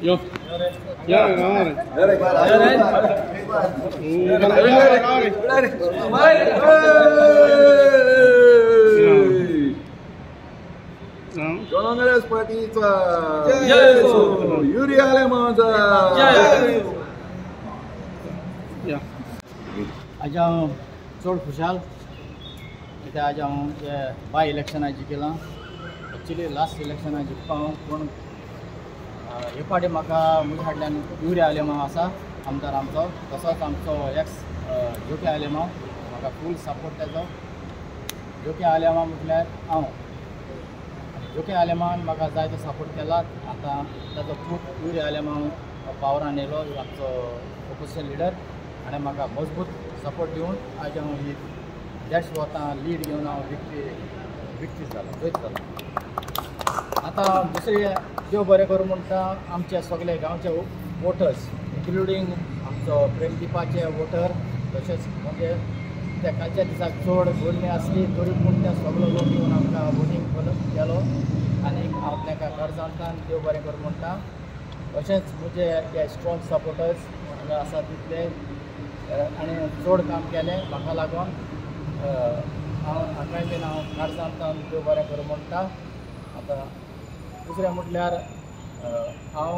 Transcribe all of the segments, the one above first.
Yo. Ya, ahora. Congress Partyचा युरी आलेमांचा आज हांव चड खुशाल कित्याक आज हांव बाय इलेक्शनाक जिखिलां. एक्चुली लास्ट इलेक्शनाक जिखपा हांव पूण हे फावटी म्हाका म्हजे फाटल्यान युरी आलेमांव आसा आमदार आमचो, तसोच आमचो एक्स जोके आलेमांव, म्हाका फूल सपोर्ट तेजो. जोके आलेमांव म्हटल्यार हांव जोके आलेमांवान म्हाका जायतो सपोर्ट केला. आतां ताजो पूत युरी आलेमांव पावरान येयलो, आमचो ऑपोजिशन लिडर, आनी म्हाका मजबूत सपोर्ट दिवन आज हांव ही देश वतां लीड घेवन हांव विक्ट्री जालो, जैत जालो. आतां दुसरी देव बरें करूं म्हणटा आमचे सगळे गांवचे वोटर्स इन्क्लुडींग आमचो प्रेमदीपाचे वोटर, तशेंच म्हणजे त्या कालच्या दिसाक चड गर्दी आसली तरी पूण ते सगळो लोक येवन आमकां वोटींग केलो आनी हांव तांकां कडजांतान देव बरें करूं म्हणटा. तशेंच म्हजे जे स्ट्रॉंग सपोर्टर्स हांगा आसा तितले आनी चड काम केलें म्हाका लागून हांव हाकाय बीन हांव कडजांतान देव बरें करूं म्हणटा. आतां दुसरें म्हटल्यार हांव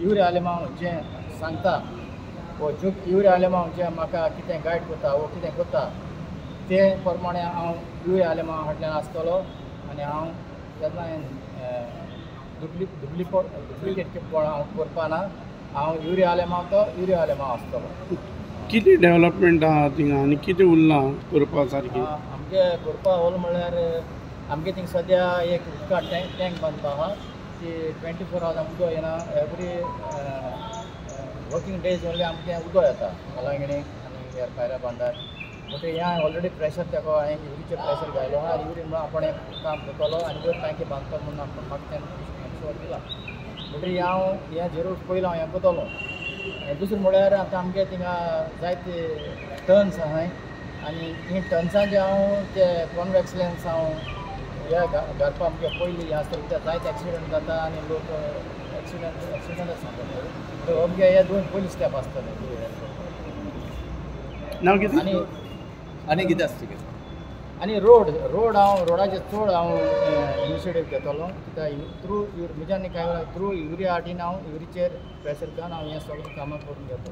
युरी आलेमांव जें सांगता वो युरी आलेमांव जें म्हाका कितें गायड करता वो कितें करता ते प्रमाणे हांव युरी आलेमांव फाटल्यान आसतलो आनी हांव केन्नाय डुप्लिकेट हांव करपा ना. हांव युरी आलेमांव तो युरी आलेमांव आसतलो. कितें डेव्हलपमेंट आहा थिंगा आनी कितें उरलां करपा सारकें? आमगे करपा ओल म्हळ्यार आमगे थिंग सद्या एक उदका टँक बांदपा आहा ती 24 hours उदक येना. एवरी वर्किंग डेज ओन्ली आमगे उदक येता मलांगिणी आनी हेर भायल्या बांदार. म्हणजे हे हांवें ऑलरेडी प्रेशर तेका हांवें युरीचेर प्रेशर घायलो आहा. युरी म्हणून आपण एक काम करतलो आनी जर टांकी बांदता म्हणून म्हाका तेन्ना विश्वास दिला. म्हणटरी हांव हें जरूर पयलो हांव हें करतलो. दुसरें म्हळ्यार आतां आमगे थिंगा जायते टर्न्स आहाय आनी ही टर्न्सांचे हांव ते कॉन्वेक्स लेन्स हांव हे घालपा आमगे पयलीं हें आसता कित्याक जायते एक्सिडंट जाता आनी लोक एक्सिडंटच सांगता. अमगे हे दोन पयलीं स्टेप आसतले. नांव कितें आनी कितें आसता आनी हांव रोडाचे चड हांव इनिशिएटीव घेतलो कित्याक थ्रू म्हज्यान कांय थ्रू युरी आर्टीन हांव युरीचेर प्रेशर घालून हांव हें सगळें कामां करून घेतो.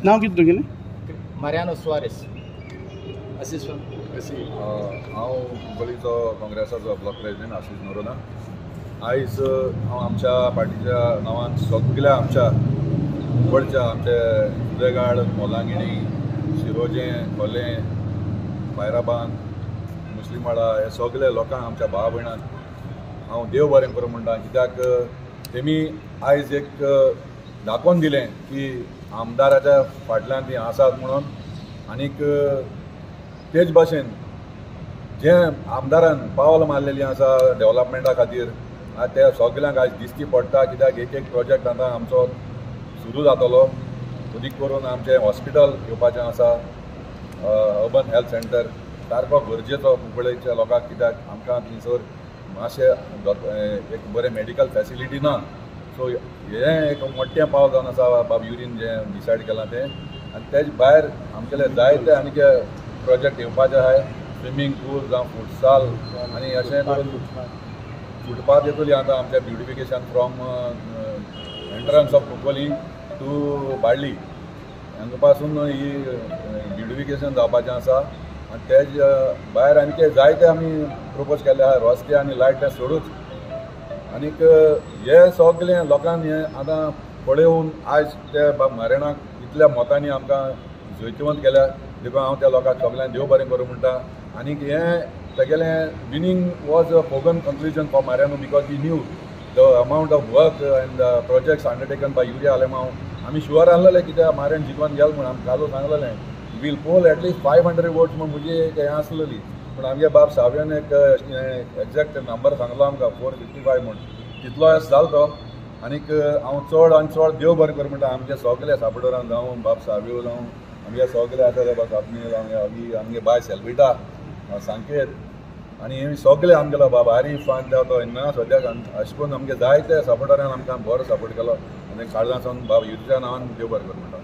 नांव कितें तुगेलें? Mariano Suarez. हांव बोलीचो काँग्रेसाचो ब्लॉक प्रेसिडेंट आशिष नोरोना. आयज हांव आमच्या पार्टीच्या नांवान सगळ्या आमच्या उबडच्या आमचे सुलेगाड, मोलांगिणी, शिरोजें, खोलें, बायराबान, मुस्लिमवाडा हे सगळे लोकांक आमच्या भावा भयणांक हांव देव बरें करूं म्हणटा. कित्याक तेमी आयज एक दाखोवन दिलें की आमदाराच्या फाटल्यान ती आसात म्हणून. आनीक तेच भाशेन जें आमदारान पावल मारलेलीं आसा डेव्हलपमेंटा खातीर ते सगळ्यांक आयज दिश्टी पडटा. कित्याक एक प्रोजेक्ट आतां आमचो सुरू जातलो. उदीक करून आमचें हॉस्पिटल येवपाचें आसा, अर्बन हेल्थ सेंटर सारको गरजेचो कुंकळेच्या लोकांक. कित्याक आमकां थंयसर मातशें एक बरें मेडिकल फॅसिलिटी ना. सो हें एक मोठें पावल जावन आसा बाब युरीन जें डिसायड केलां तें. आनी तेजे भायर आमगेले जायते आनीक प्रोजेक्ट येवपाचे आहाय. स्विमींग पूल जावं फुटसाल आनी अशें करून फुटपाथ येतली आतां आमचें beautification from entrance of Cuncolim to Balli हांगा पासून ही ब्युटिफिकेशन जावपाचें आसा. आनी तेज भायर आनीक जायते आमी प्रोपोज केल्ले आहा. रस्ते आनी लायट तें सोडूच आनीक हे सगळें लोकांनी आतां पळोवन आयज ते मारेणाक इतल्या मोतांनी आमकां जैतवंत केल्या. देखून हांव त्या लोकांक सगळ्यांक देव बरें करूं म्हणटा. आनीक हें तेगेलें winning was a foregone conclusion for Mariano because he knew the amount of work and the projects undertaken by Yuri Alemao. आमी शुअर आहलेले कित्याक मारियान जिखोन गेल म्हणून आमकां कालो सांगलेलें वील पोल एटलीस्ट 500 votes म्हणून म्हजी एक हें आसलेली. पूण आमगे बाब सावयान एक एक्झॅक्ट नंबर सांगलो आमकां 455 म्हणून. तितलो जालो तो. आनीक हांव चड आनी चड देव बरें करूं म्हणटा आमगे सगळे सापडोरान जावं बाब सावयो जावं आमगे सगळे आसा ते बाब सापणी जावं आमगे बाय सेल्विटा सांकेत आनी हे सगळे आमगेलो बाबा आरीफान देंवतो इन्ना सद्याक अशें करून आमगे जायते सपोर्टरान आमकां बरो सपोर्ट केलो आनी काळजां सावन बाबा युतीच्या नांवान देव बरें कर म्हणटा.